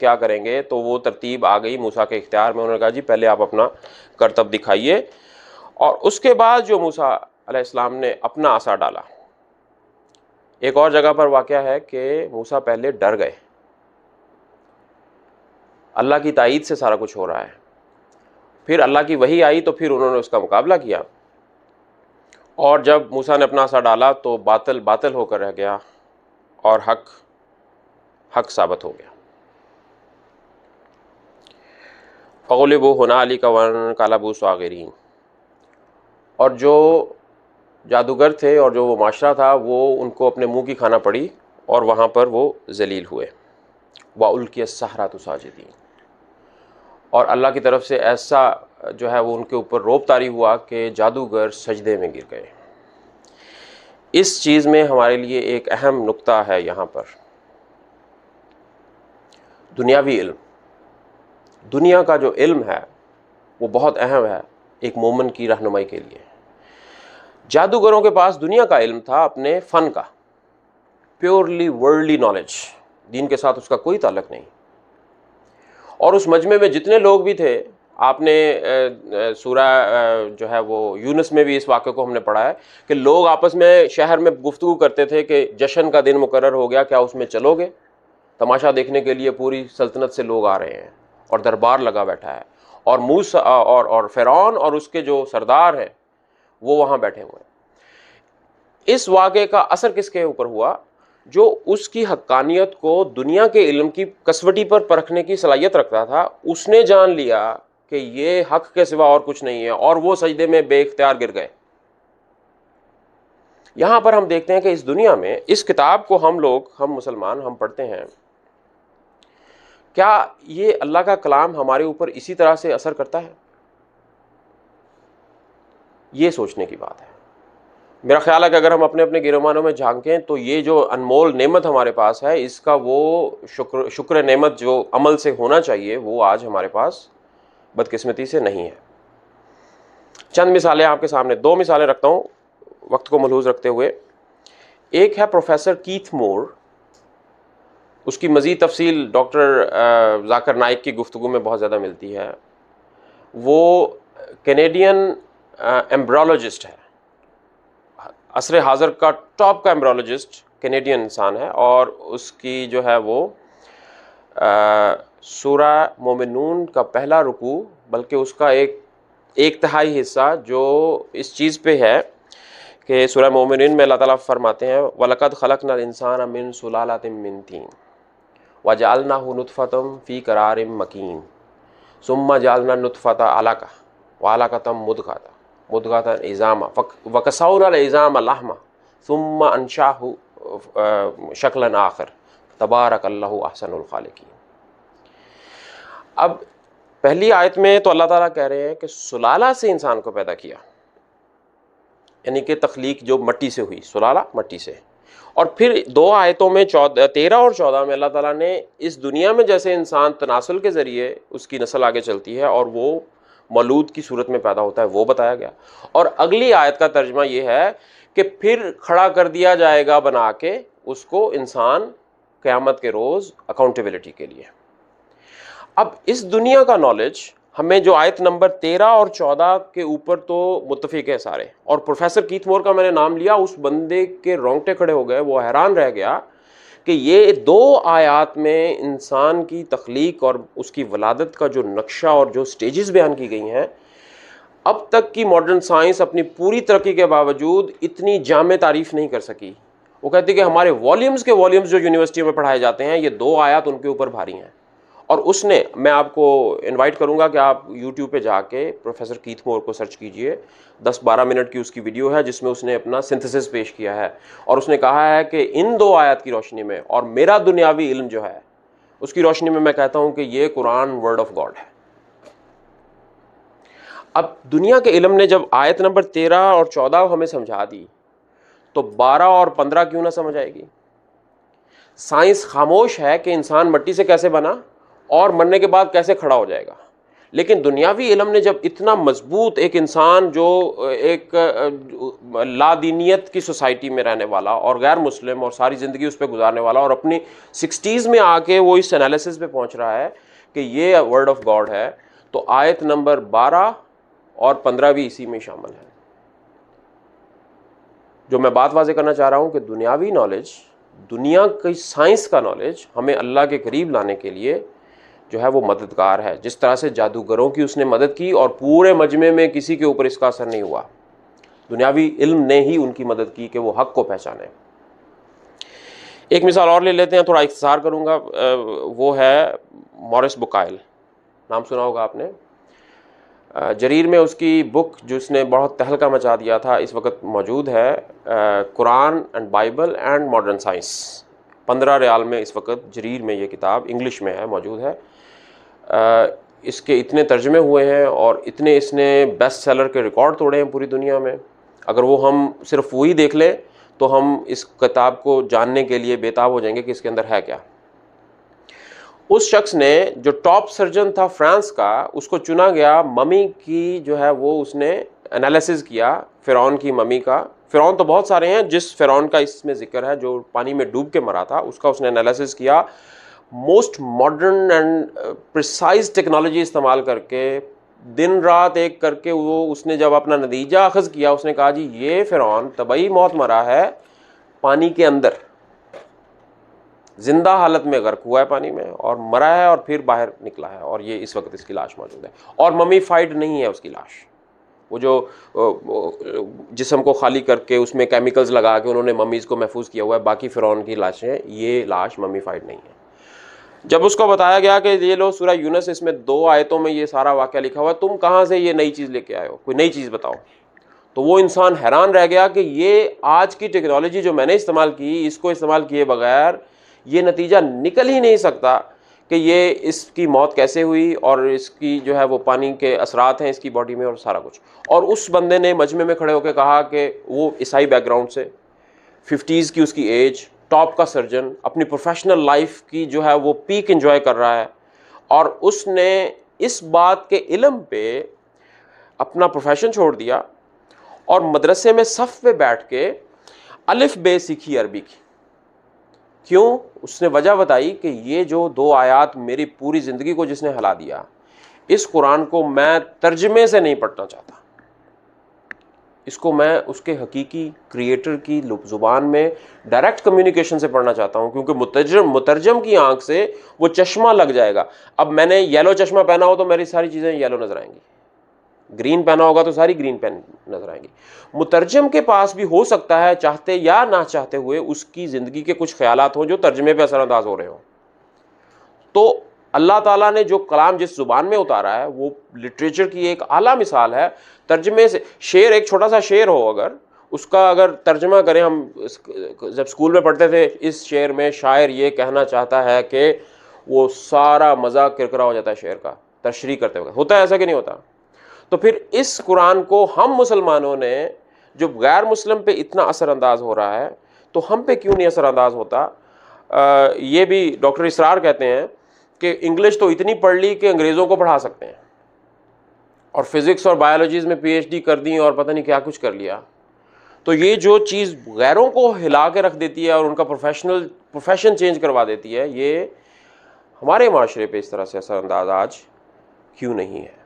کیا کریں گے، تو وہ ترتیب آ گئی موسیٰ کے اختیار میں. انہوں نے کہا جی پہلے آپ اپنا کرتب دکھائیے، اور اس کے بعد جو موسیٰ علیہ السلام نے اپنا عصا ڈالا. ایک اور جگہ پر واقعہ ہے کہ موسیٰ پہلے ڈر گئے، اللہ کی تائید سے سارا کچھ ہو رہا ہے، پھر اللہ کی وحی آئی تو پھر انہوں نے اس کا مقابلہ کیا، اور جب موسیٰ نے اپنا عصا ڈالا تو باطل باطل ہو کر رہ گیا اور حق حق ثابت ہو گیا. فغلبوا هنالک وانقلبوا صاغرین. اور جو جادوگر تھے اور جو وہ معاشرہ تھا وہ ان کو اپنے منہ کی کھانا پڑی اور وہاں پر وہ ذلیل ہوئے. وَأُلْقِيَ السَّحَرَةُ ساجدین. اور اللہ کی طرف سے ایسا جو ہے وہ ان کے اوپر روب طاری ہوا کہ جادوگر سجدے میں گر گئے. اس چیز میں ہمارے لیے ایک اہم نقطہ ہے یہاں پر، دنیاوی علم. دنیا کا جو علم ہے وہ بہت اہم ہے ایک مومن کی رہنمائی کے لیے. جادوگروں کے پاس دنیا کا علم تھا، اپنے فن کا، پیورلی ورلڈلی نالج، دین کے ساتھ اس کا کوئی تعلق نہیں. اور اس مجمع میں جتنے لوگ بھی تھے، آپ نے سورہ جو ہے وہ یونس میں بھی اس واقعے کو ہم نے پڑھا ہے کہ لوگ آپس میں شہر میں گفتگو کرتے تھے کہ جشن کا دن مقرر ہو گیا، کیا اس میں چلو گے؟ تماشا دیکھنے کے لیے پوری سلطنت سے لوگ آ رہے ہیں اور دربار لگا بیٹھا ہے، اور موسیٰ اور فرعون اور اس کے جو سردار ہیں وہ وہاں بیٹھے ہوئے ہیں. اس واقعے کا اثر کس کے اوپر ہوا؟ جو اس کی حقانیت کو دنیا کے علم کی کسوٹی پر پرکھنے کی صلاحیت رکھتا تھا، اس نے جان لیا کہ یہ حق کے سوا اور کچھ نہیں ہے، اور وہ سجدے میں بے اختیار گر گئے. یہاں پر ہم دیکھتے ہیں کہ اس دنیا میں اس کتاب کو ہم مسلمان ہم پڑھتے ہیں، کیا یہ اللہ کا کلام ہمارے اوپر اسی طرح سے اثر کرتا ہے؟ یہ سوچنے کی بات ہے. میرا خیال ہے کہ اگر ہم اپنے اپنے گرمانوں میں جھانکیں تو یہ جو انمول نعمت ہمارے پاس ہے، اس کا وہ شکر نعمت جو عمل سے ہونا چاہیے وہ آج ہمارے پاس بدقسمتی سے نہیں ہے. چند مثالیں آپ کے سامنے، دو مثالیں رکھتا ہوں وقت کو ملحوظ رکھتے ہوئے. ایک ہے پروفیسر کیتھ مور، اس کی مزید تفصیل ڈاکٹر ذاکر نائک کی گفتگو میں بہت زیادہ ملتی ہے. وہ کینیڈین ایمبرولوجسٹ ہے، عصر حاضر کا ٹاپ کا ایمبرولوجسٹ کینیڈین انسان ہے، اور اس کی جو ہے وہ سورہ مومنون کا پہلا رکوع، بلکہ اس کا ایک تہائی حصہ جو اس چیز پہ ہے کہ سورہ مومنون میں اللہ تعالیٰ فرماتے ہیں وَلَقَدْ خَلَقْنَا الْإِنسَانَ مِنْ سُلَالَةٍ مِّن طِينٍ وَجَعَلْنَاهُ نُطْفَةً فِي قَرَارٍ مَّكِينٍ ثُمَّ جَعَلْنَا النُّطْفَةَ عَلَقَةً وَعَلَقَةً مُضْغَةً عِظَامًا وَكَسَوْنَا الْعِظَامَ لَحْمًا ثُمَّ أَنشَأْنَاهُ شَكْلًا آخَرَ تَبَارَكَ اللَّهُ أَحْسَنُ الْخَالِقِينَ. اب پہلی آیت میں تو اللہ تعالیٰ کہہ رہے ہیں کہ سلالہ سے انسان کو پیدا کیا، یعنی کہ تخلیق جو مٹی سے ہوئی، سلالہ مٹی سے. اور پھر دو آیتوں میں 13 اور 14 میں اللہ تعالیٰ نے اس دنیا میں جیسے انسان تناسل کے ذریعے اس کی نسل آگے چلتی ہے اور وہ مولود کی صورت میں پیدا ہوتا ہے وہ بتایا گیا. اور اگلی آیت کا ترجمہ یہ ہے کہ پھر کھڑا کر دیا جائے گا بنا کے اس کو انسان قیامت کے روز اکاؤنٹیبلٹی کے لیے. اب اس دنیا کا نالج ہمیں جو آیت نمبر 13 اور 14 کے اوپر تو متفق ہے سارے، اور پروفیسر کیتھ مور کا میں نے نام لیا، اس بندے کے رونگٹے کھڑے ہو گئے، وہ حیران رہ گیا کہ یہ دو آیات میں انسان کی تخلیق اور اس کی ولادت کا جو نقشہ اور جو سٹیجز بیان کی گئی ہیں، اب تک کی ماڈرن سائنس اپنی پوری ترقی کے باوجود اتنی جامع تعریف نہیں کر سکی. وہ کہتی کہ ہمارے والیومز کے والیومز جو یونیورسٹی میں پڑھائے جاتے ہیں، یہ دو آیات ان کے اوپر بھاری ہیں. اور اس نے، میں آپ کو انوائٹ کروں گا کہ آپ یوٹیوب پہ جا کے پروفیسر کیتھ مور کو سرچ کیجئے، 10-12 منٹ کی اس کی ویڈیو ہے جس میں اس نے اپنا سنتھسس پیش کیا ہے، اور اس نے کہا ہے کہ ان دو آیات کی روشنی میں اور میرا دنیاوی علم جو ہے اس کی روشنی میں کہتا ہوں کہ یہ قرآن ورڈ آف گاڈ ہے. اب دنیا کے علم نے جب آیت نمبر 13 اور 14 ہمیں سمجھا دی تو 12 اور 15 کیوں نہ سمجھ آئے گی؟ سائنس خاموش ہے کہ انسان مٹی سے کیسے بنا اور مرنے کے بعد کیسے کھڑا ہو جائے گا، لیکن دنیاوی علم نے جب اتنا مضبوط ایک انسان جو ایک لادینیت کی سوسائٹی میں رہنے والا اور غیر مسلم اور ساری زندگی اس پہ گزارنے والا اور اپنی 60s میں آ کے وہ اس انالیسس پہ پہنچ رہا ہے کہ یہ ورڈ آف گاڈ ہے، تو آیت نمبر 12 اور 15 بھی اسی میں شامل ہے۔ جو میں بات واضح کرنا چاہ رہا ہوں کہ دنیاوی نالج، دنیا کی سائنس کا نالج ہمیں اللہ کے قریب لانے کے لیے جو ہے وہ مددگار ہے، جس طرح سے جادوگروں کی اس نے مدد کی اور پورے مجمع میں کسی کے اوپر اس کا اثر نہیں ہوا، دنیاوی علم نے ہی ان کی مدد کی کہ وہ حق کو پہچانے۔ ایک مثال اور لے لیتے ہیں، تھوڑا اختصار کروں گا، وہ ہے مورس بکائل، نام سنا ہوگا آپ نے۔ جریر میں اس کی بک جو اس نے بہت تہلکہ مچا دیا تھا اس وقت موجود ہے، Quran and Bible and modern science, 15 ریال میں اس وقت جریر میں یہ کتاب انگلش میں ہے، موجود ہے۔ اس کے اتنے ترجمے ہوئے ہیں اور اتنے اس نے بیسٹ سیلر کے ریکارڈ توڑے ہیں پوری دنیا میں، اگر وہ ہم صرف وہی دیکھ لیں تو ہم اس کتاب کو جاننے کے لیے بےتاب ہو جائیں گے کہ اس کے اندر ہے کیا۔ اس شخص نے جو ٹاپ سرجن تھا فرانس کا، اس کو چنا گیا ممی کی جو ہے وہ اس نے انالیسز کیا فرعون کی ممی کا۔ فرعون تو بہت سارے ہیں، جس فرعون کا اس میں ذکر ہے جو پانی میں ڈوب کے مرا تھا، اس کا اس نے انالیسز کیا most modern and precise technology استعمال کر کے، دن رات ایک کر کے وہ اس نے جب اپنا نتیجہ اخذ کیا، اس نے کہا جی یہ فرعون طبعی موت مرا ہے پانی کے اندر، زندہ حالت میں غرق ہوا ہے پانی میں اور مرا ہے اور پھر باہر نکلا ہے، اور یہ اس وقت اس کی لاش موجود ہے اور ممی فائڈ نہیں ہے اس کی لاش۔ وہ جو جسم کو خالی کر کے اس میں کیمیکلز لگا کے انہوں نے ممیز کو محفوظ کیا ہوا ہے، باقی فرعون کی لاشیں، یہ لاش ممی فائڈ نہیں ہے۔ جب اس کو بتایا گیا کہ یہ لو سورہ یونس، اس میں 2 آیتوں میں یہ سارا واقعہ لکھا ہوا ہے، تم کہاں سے یہ نئی چیز لے کے آئے ہو، کوئی نئی چیز بتاؤ، تو وہ انسان حیران رہ گیا کہ یہ آج کی ٹیکنالوجی جو میں نے استعمال کی، اس کو استعمال کیے بغیر یہ نتیجہ نکل ہی نہیں سکتا کہ یہ اس کی موت کیسے ہوئی اور اس کی جو ہے وہ پانی کے اثرات ہیں اس کی باڈی میں اور سارا کچھ۔ اور اس بندے نے مجمع میں کھڑے ہو کے کہا کہ وہ عیسائی بیک گراؤنڈ سے، 50s کی اس کی ایج، ٹاپ کا سرجن، اپنی پروفیشنل لائف کی جو ہے وہ پیک انجوائے کر رہا ہے، اور اس نے اس بات کے علم پہ اپنا پروفیشن چھوڑ دیا اور مدرسے میں صف پہ بیٹھ کے الف بے سیکھی عربی کی۔ کیوں؟ اس نے وجہ بتائی کہ یہ جو 2 آیات میری پوری زندگی کو جس نے ہلا دیا، اس قرآن کو میں ترجمے سے نہیں پڑھنا چاہتا، اس کو میں اس کے حقیقی کریٹر کی زبان میں ڈائریکٹ کمیونیکیشن سے پڑھنا چاہتا ہوں، کیونکہ مترجم کی آنکھ سے وہ چشمہ لگ جائے گا۔ اب میں نے یلو چشمہ پہنا ہو تو میری ساری چیزیں یلو نظر آئیں گی، گرین پہنا ہوگا تو ساری گرین پہن نظر آئیں گی۔ مترجم کے پاس بھی ہو سکتا ہے چاہتے یا نہ چاہتے ہوئے اس کی زندگی کے کچھ خیالات ہوں جو ترجمے پہ اثر انداز ہو رہے ہوں۔ تو اللہ تعالیٰ نے جو کلام جس زبان میں اتارا ہے وہ لٹریچر کی ایک اعلیٰ مثال ہے۔ ترجمے سے شعر، ایک چھوٹا سا شعر ہو، اگر اس کا اگر ترجمہ کریں، ہم جب اسکول میں پڑھتے تھے اس شعر میں شاعر یہ کہنا چاہتا ہے کہ وہ سارا مزہ کرکرا ہو جاتا ہے شعر کا تشریح کرتے ہوئے، ہوتا ہے ایسا کہ نہیں ہوتا؟ تو پھر اس قرآن کو ہم مسلمانوں نے جو غیر مسلم پہ اتنا اثر انداز ہو رہا ہے تو ہم پہ کیوں نہیں اثر انداز ہوتا؟ یہ بھی ڈاکٹر اسرار کہتے ہیں کہ انگلش تو اتنی پڑھ لی کہ انگریزوں کو پڑھا سکتے ہیں، اور فزکس اور بایولوجیز میں پی ایچ ڈی کر دی اور پتہ نہیں کیا کچھ کر لیا۔ تو یہ جو چیز غیروں کو ہلا کے رکھ دیتی ہے اور ان کا پروفیشن چینج کروا دیتی ہے، یہ ہمارے معاشرے پہ اس طرح سے اثر انداز آج کیوں نہیں ہے؟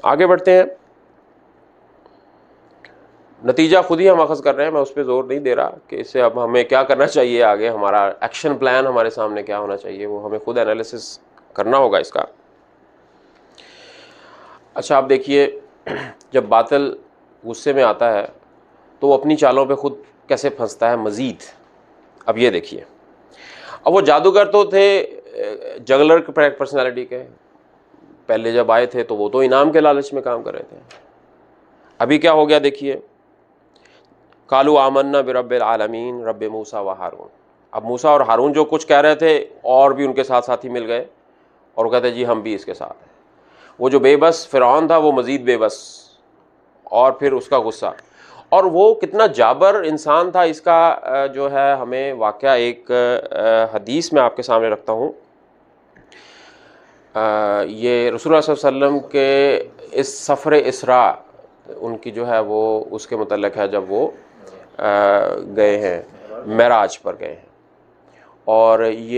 آگے بڑھتے ہیں، نتیجہ خود ہی ہم اخذ کر رہے ہیں، میں اس پہ زور نہیں دے رہا کہ اس سے اب ہمیں کیا کرنا چاہیے، آگے ہمارا ایکشن پلان ہمارے سامنے کیا ہونا چاہیے، وہ ہمیں خود انالیسس کرنا ہوگا اس کا۔ اچھا آپ دیکھیے، جب باطل غصے میں آتا ہے تو وہ اپنی چالوں پہ خود کیسے پھنستا ہے مزید۔ اب یہ دیکھیے، اب وہ جادوگر تو تھے جگلر پرسنالٹی کے، پہلے جب آئے تھے تو وہ تو انعام کے لالچ میں کام کر رہے تھے۔ ابھی کیا ہو گیا دیکھیے، قالوا آمنا برب العالمین رب موسیٰ و ہارون۔ اب موسیٰ اور ہارون جو کچھ کہہ رہے تھے اور بھی ان کے ساتھ ساتھی مل گئے اور وہ کہتے جی ہم بھی اس کے ساتھ ہیں۔ وہ جو بے بس فرعون تھا وہ مزید بے بس، اور پھر اس کا غصہ، اور وہ کتنا جابر انسان تھا، اس کا جو ہے ہمیں واقعہ ایک حدیث میں آپ کے سامنے رکھتا ہوں۔ یہ رسول اللہ صلی اللہ علیہ وسلم کے اس سفر اسراء ان کی جو ہے وہ اس کے متعلق ہے جب وہ گئے ہیں معراج پر گئے ہیں، اور یہ